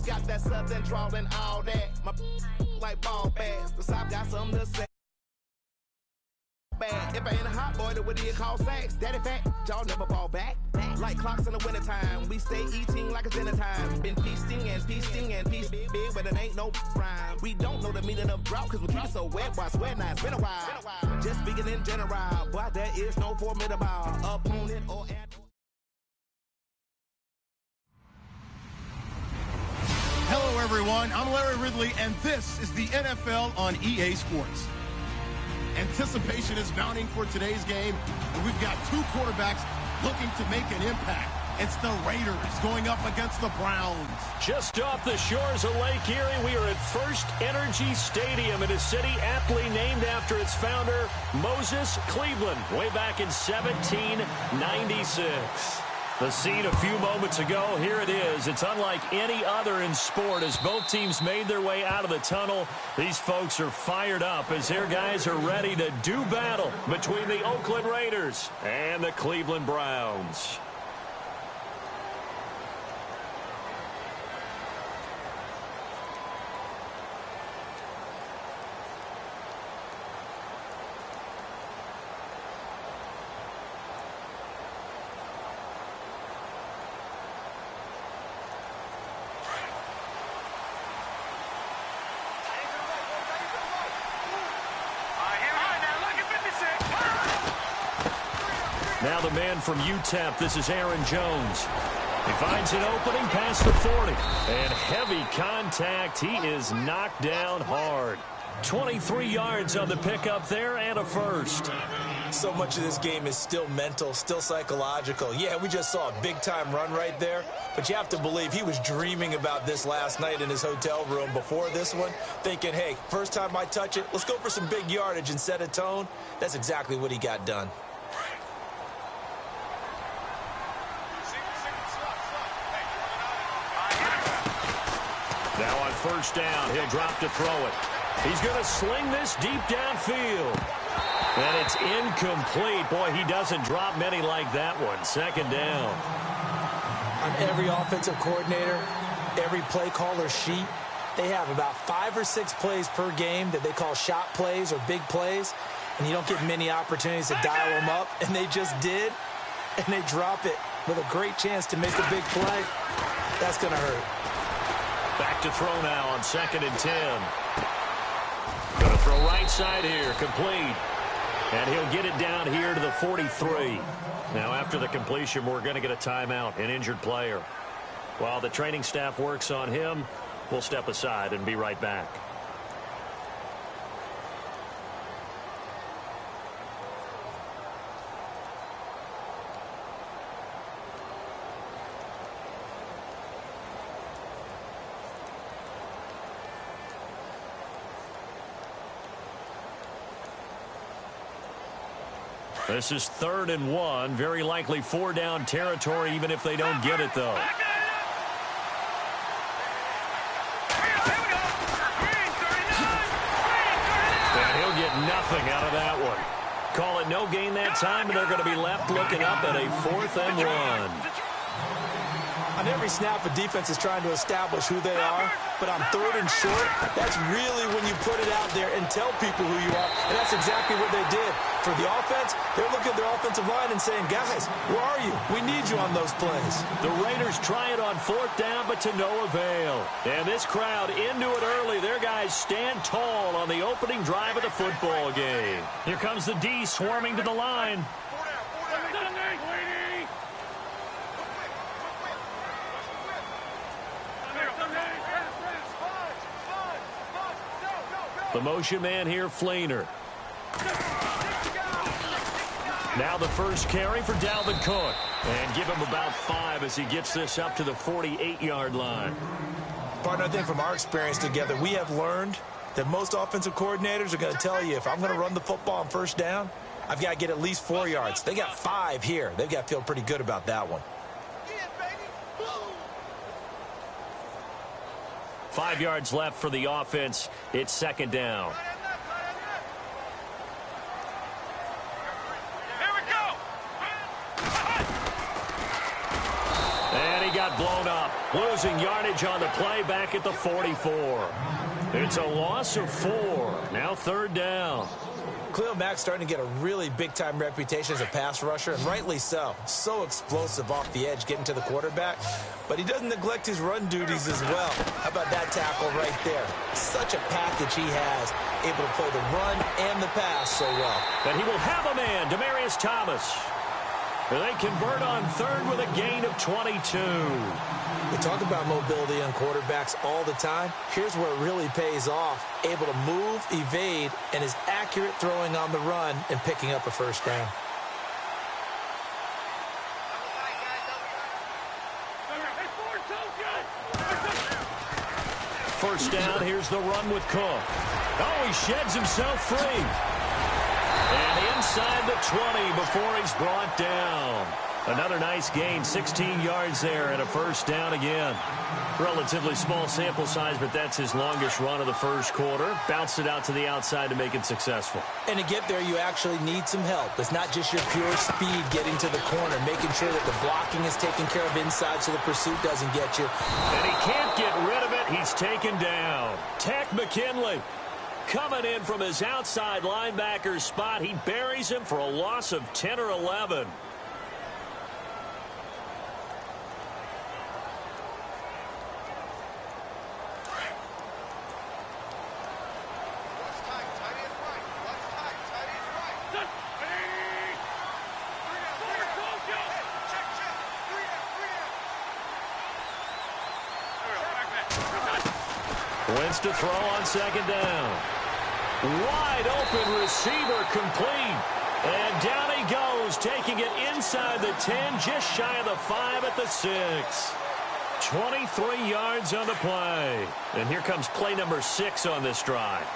It's got that southern drawl and all that. My like ball bags. The South got something to say. Bad. If I ain't a hot boy, then what do you call sex? Daddy fat, y'all never fall back. Like clocks in the wintertime, we stay eating like it's dinner time. Been feasting and feasting and feast big, but it ain't no rhyme. We don't know the meaning of drought, cause we keep it so wet. Boy, I swear now it's been a while. Just speaking in general, boy, there is no formidable opponent or Hello, everyone. I'm Larry Ridley, and this is the NFL on EA Sports. Anticipation is mounting for today's game, and we've got two quarterbacks looking to make an impact. It's the Raiders going up against the Browns. Just off the shores of Lake Erie, we are at First Energy Stadium in a city aptly named after its founder, Moses Cleveland, way back in 1796. The scene a few moments ago, here it is. It's unlike any other in sport. As both teams made their way out of the tunnel, these folks are fired up as their guys are ready to do battle between the Oakland Raiders and the Cleveland Browns. Now the man from UTEP, this is Aaron Jones. He finds an opening past the 40. And heavy contact. He is knocked down hard. 23 yards on the pickup there and a first. So much of this game is still mental, still psychological. Yeah, we just saw a big-time run right there, but you have to believe he was dreaming about this last night in his hotel room before this one, thinking, hey, first time I touch it, let's go for some big yardage and set a tone. That's exactly what he got done. Now on first down, he'll drop to throw it. He's going to sling this deep downfield. And it's incomplete. Boy, he doesn't drop many like that one. Second down. On every offensive coordinator, every play caller sheet, they have about 5 or 6 plays per game that they call shot plays or big plays. And you don't get many opportunities to dial them up. And they just did. And they drop it with a great chance to make a big play. That's going to hurt. Back to throw now on 2nd and 10. Going to throw right side here, complete. And he'll get it down here to the 43. Now after the completion, we're going to get a timeout, an injured player. While the training staff works on him, we'll step aside and be right back. This is 3rd and 1. Very likely 4-down territory, even if they don't get it, though. And he'll get nothing out of that one. Call it no gain that time, and they're going to be left looking up at a 4th and 1. On every snap, a defense is trying to establish who they are, but on 3rd and short, that's really when you put it out there and tell people who you are, and that's exactly what they did. For the offense, they're looking at their offensive line and saying, guys, where are you? We need you on those plays. The Raiders try it on 4th down, but to no avail. And this crowd into it early. Their guys stand tall on the opening drive of the football game. Here comes the D swarming to the line. The motion man here, Flainer. Now the first carry for Dalvin Cook. And give him about 5 as he gets this up to the 48-yard line. Partner, I think from our experience together, we have learned that most offensive coordinators are going to tell you, if I'm going to run the football on 1st down, I've got to get at least 4 yards. They got 5 here. They've got to feel pretty good about that one. 5 yards left for the offense. It's 2nd down. And he got blown up. Losing yardage on the play back at the 44. It's a loss of 4. Now third down. Khalil Mack's starting to get a really big-time reputation as a pass rusher, and rightly so. So explosive off the edge getting to the quarterback, but he doesn't neglect his run duties as well. How about that tackle right there? Such a package he has, able to play the run and the pass so well. And he will have a man, Demaryius Thomas. They convert on third with a gain of 22. We talk about mobility on quarterbacks all the time. Here's where it really pays off. Able to move, evade, and is accurate throwing on the run and picking up a first down. First down, here's the run with Cook. Oh, he sheds himself free. And inside the 20 before he's brought down. Another nice gain, 16 yards there and a first down again. Relatively small sample size, but that's his longest run of the first quarter. Bounced it out to the outside to make it successful. And to get there, you actually need some help. It's not just your pure speed getting to the corner, making sure that the blocking is taken care of inside so the pursuit doesn't get you. And he can't get rid of it. He's taken down. Tech McKinley coming in from his outside linebacker spot. He buries him for a loss of 10 or 11. Wentz to throw on second down. Wide open receiver complete. And down he goes, taking it inside the 10, just shy of the 5 at the 6. 23 yards on the play. And here comes play number 6 on this drive.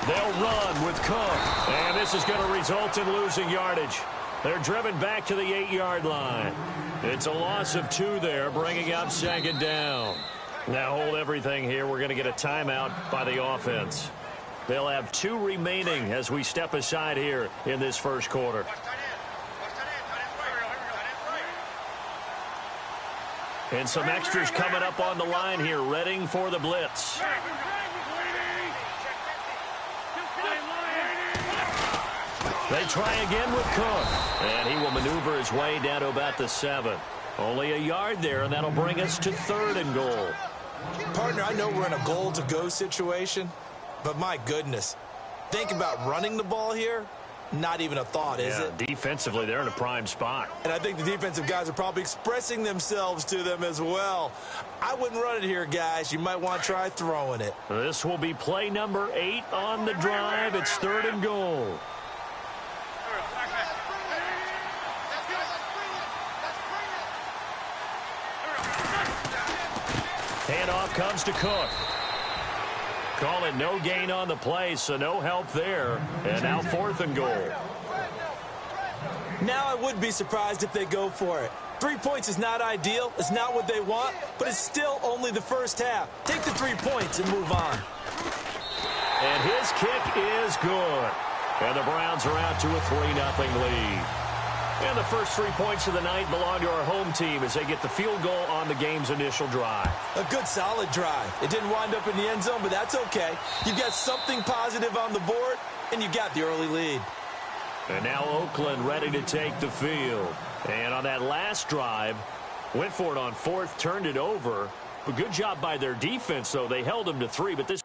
They'll run with Cook. And this is going to result in losing yardage. They're driven back to the 8-yard line. It's a loss of 2 there, bringing up second down. Now hold everything here. We're going to get a timeout by the offense. They'll have 2 remaining as we step aside here in this first quarter. And some extras coming up on the line here, readying for the blitz. They try again with Cook. And he will maneuver his way down to about the 7. Only a yard there, and that'll bring us to 3rd and goal. Partner, I know we're in a goal-to-go situation, but my goodness. Think about running the ball here. Not even a thought, is it? Defensively, they're in a prime spot. And I think the defensive guys are probably expressing themselves to them as well. I wouldn't run it here, guys. You might want to try throwing it. This will be play number 8 on the drive. It's 3rd and goal. Handoff comes to Cook. Call it no gain on the play, so no help there. And now 4th and goal. Now I would be surprised if they go for it. 3 points is not ideal. It's not what they want, but it's still only the first half. Take the 3 points and move on. And his kick is good. And the Browns are out to a 3-0 lead. And the first 3 points of the night belong to our home team as they get the field goal on the game's initial drive. A good, solid drive. It didn't wind up in the end zone, but that's okay. You've got something positive on the board, and you got the early lead. And now Oakland ready to take the field. And on that last drive, went for it on 4th, turned it over. But good job by their defense, though. They held them to 3, but this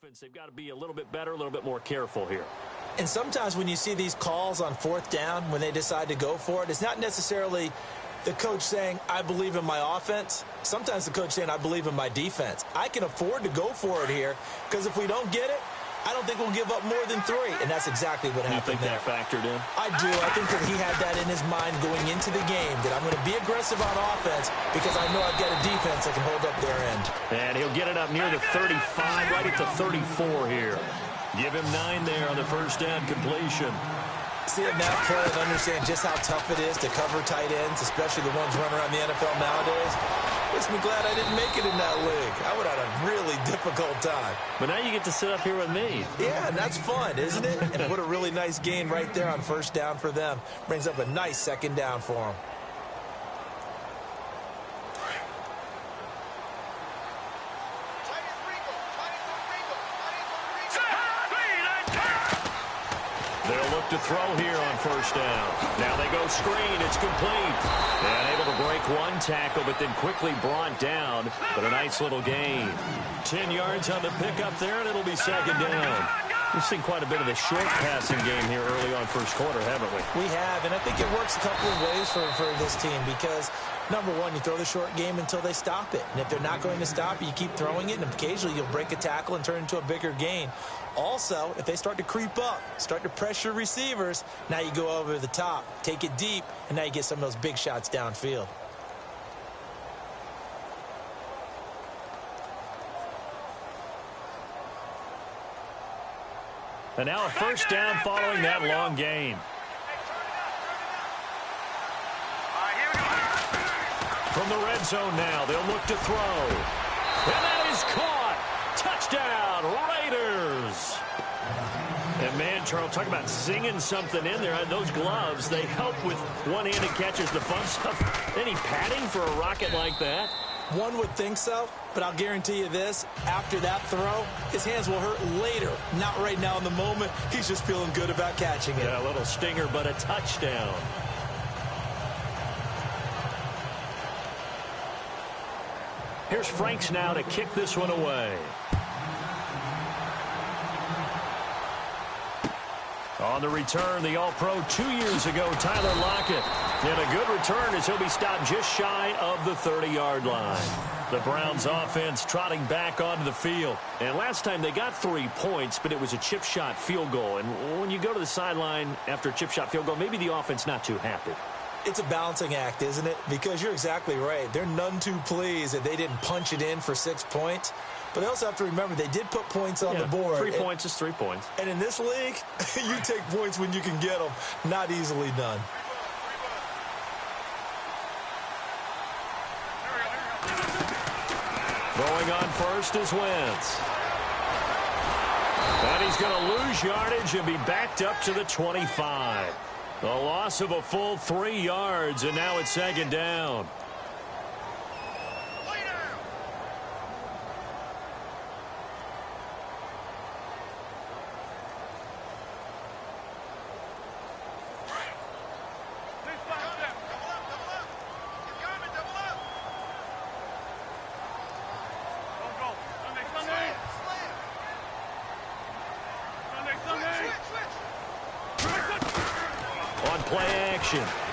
offense, they've got to be a little bit better, a little bit more careful here. And sometimes when you see these calls on fourth down, when they decide to go for it, it's not necessarily the coach saying, I believe in my offense. Sometimes the coach saying, I believe in my defense. I can afford to go for it here because if we don't get it, I don't think we'll give up more than 3. And that's exactly what happened there. You think that factored in? I do. I think that he had that in his mind going into the game, that I'm going to be aggressive on offense because I know I've got a defense that can hold up their end. And he'll get it up near the 35, right at the 34 here. Give him 9 there on the first down completion. Seeing that play and understand just how tough it is to cover tight ends, especially the ones running around the NFL nowadays, makes me glad I didn't make it in that league. I would have had a really difficult time. But now you get to sit up here with me. Yeah, and that's fun, isn't it? And what a really nice gain right there on first down for them. Brings up a nice second down for them. They'll look to throw here on first down. Now they go screen. It's complete. And able to break one tackle, but then quickly brought down. But a nice little gain. 10 yards on the pickup there, and it'll be second down. We've seen quite a bit of the short passing game here early on first quarter, haven't we? We have, and I think it works a couple of ways for this team because, number one, you throw the short game until they stop it. And if they're not going to stop it, you keep throwing it, and occasionally you'll break a tackle and turn it into a bigger gain. Also, if they start to creep up, start to pressure receivers, now you go over the top, take it deep, and now you get some of those big shots downfield. And now a first down following that long gain. From the red zone now, they'll look to throw. And that is caught. Touchdown, Raiders. And man, Charles, talk about singing something in there. Those gloves, they help with one-handed catches, the fun stuff. Any padding for a rocket like that? One would think so, but I'll guarantee you this. After that throw, his hands will hurt later. Not right now in the moment. He's just feeling good about catching it. Yeah, a little stinger, but a touchdown. Here's Franks now to kick this one away. On the return, the All-Pro 2 years ago, Tyler Lockett. And a good return as he'll be stopped just shy of the 30-yard line. The Browns offense trotting back onto the field. And last time they got 3 points, but it was a chip shot field goal. And when you go to the sideline after a chip shot field goal, maybe the offense not too happy. It's a balancing act, isn't it? Because you're exactly right. They're none too pleased that they didn't punch it in for 6 points. But they also have to remember they did put points on the board. 3 points is 3 points. And in this league, you take points when you can get them. Not easily done. Throwing on first is Wentz. And he's going to lose yardage and be backed up to the 25. A loss of a full 3 yards, and now it's second down.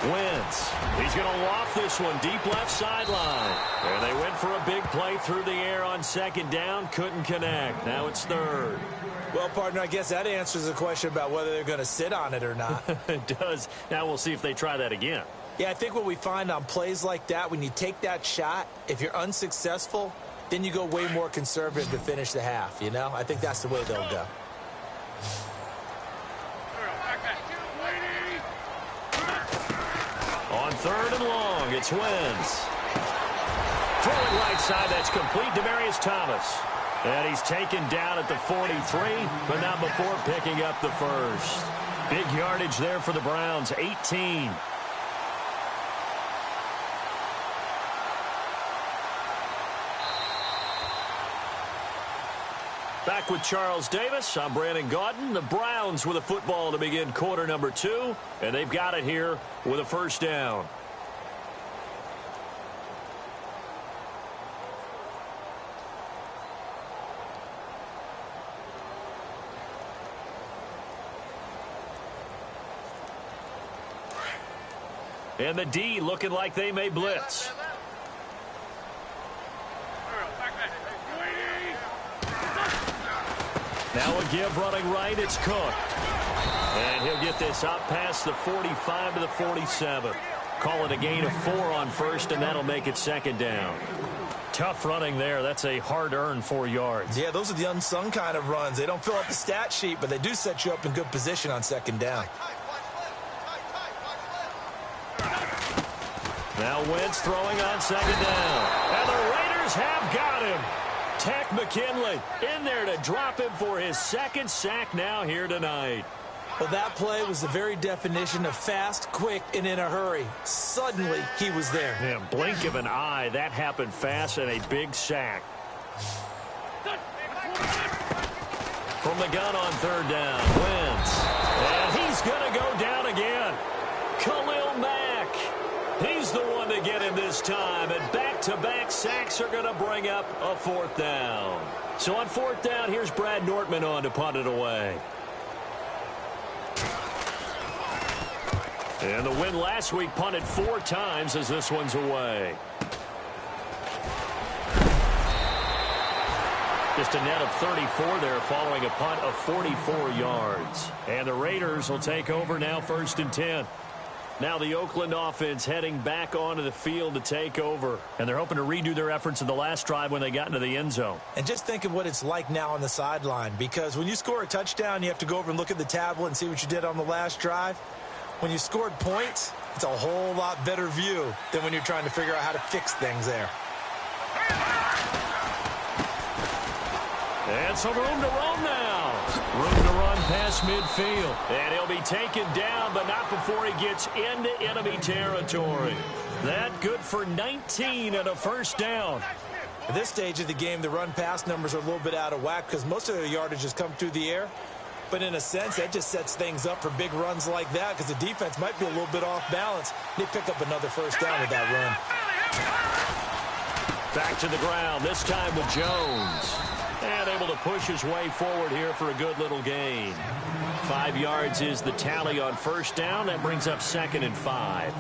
Wentz. He's going to loft this one deep left sideline. And they went for a big play through the air on second down. Couldn't connect. Now it's third. Well, partner, I guess that answers the question about whether they're going to sit on it or not. It does. Now we'll see if they try that again. Yeah, I think what we find on plays like that, when you take that shot, if you're unsuccessful, then you go way more conservative to finish the half, you know? I think that's the way they'll go. On third and long, it's Wentz. Throwing right side, that's complete. Demaryius Thomas. And he's taken down at the 43, but not before picking up the first. Big yardage there for the Browns, 18. Back with Charles Davis, I'm Brandon Gaudin. The Browns with a football to begin quarter number 2, and they've got it here with a first down. And the D looking like they may blitz. Now a give running right, it's Cook. And he'll get this out past the 45 to the 47. Call it a gain of 4 on first, and that'll make it second down. Tough running there. That's a hard-earned 4 yards. Yeah, those are the unsung kind of runs. They don't fill up the stat sheet, but they do set you up in good position on second down. Now Wentz throwing on second down. And the Raiders have got him. Tech McKinley in there to drop him for his second sack now here tonight. Well, that play was the very definition of fast, quick, and in a hurry. Suddenly, he was there. Yeah, blink of an eye. That happened fast and a big sack. From the gun on third down, Wentz. And he's going to go down again. Khalil Mack. He's the one to get him this time. And back-to-back sacks are going to bring up a fourth down. So on fourth down, here's Brad Nortman on to punt it away. And the win last week punted 4 times as this one's away. Just a net of 34 there following a punt of 44 yards. And the Raiders will take over now 1st and 10. Now the Oakland offense heading back onto the field to take over. And they're hoping to redo their efforts in the last drive when they got into the end zone. And just think of what it's like now on the sideline. Because when you score a touchdown, you have to go over and look at the tablet and see what you did on the last drive. When you scored points, it's a whole lot better view than when you're trying to figure out how to fix things there. And some room to run now. Room to run past midfield. And he'll be taken down, but not before he gets into enemy territory. That good for 19 and a first down. At this stage of the game, the run-pass numbers are a little bit out of whack because most of their yardage has come through the air. But in a sense, that just sets things up for big runs like that because the defense might be a little bit off balance. They pick up another first down with that run. Back to the ground, this time with Jones. And able to push his way forward here for a good little gain. 5 yards is the tally on first down. That brings up 2nd and 5.